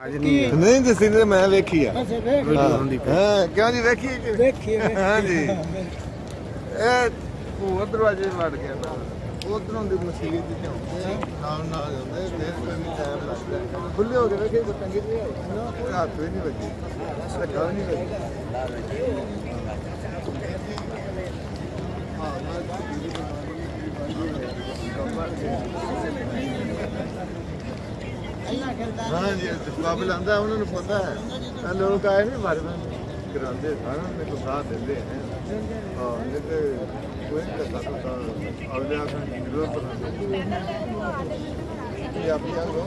नहीं दसी ने मैं वेखी है। क्यों जी वेखी हाँ जी दरवाजे वड़ गया उधरों की मसीत खुले हो गए वेखे चंगी हाथ भी नहीं बजी धक्का भी नहीं बजी हाँ जी बाबल आंदा उन्होंने पता है लोग आए नहीं बारे में कराते सारा मेरे को साथ देते हैं हाँ नहीं तो कोई नहीं करता तो अगले आकर जरूरत नहीं आप क्या लो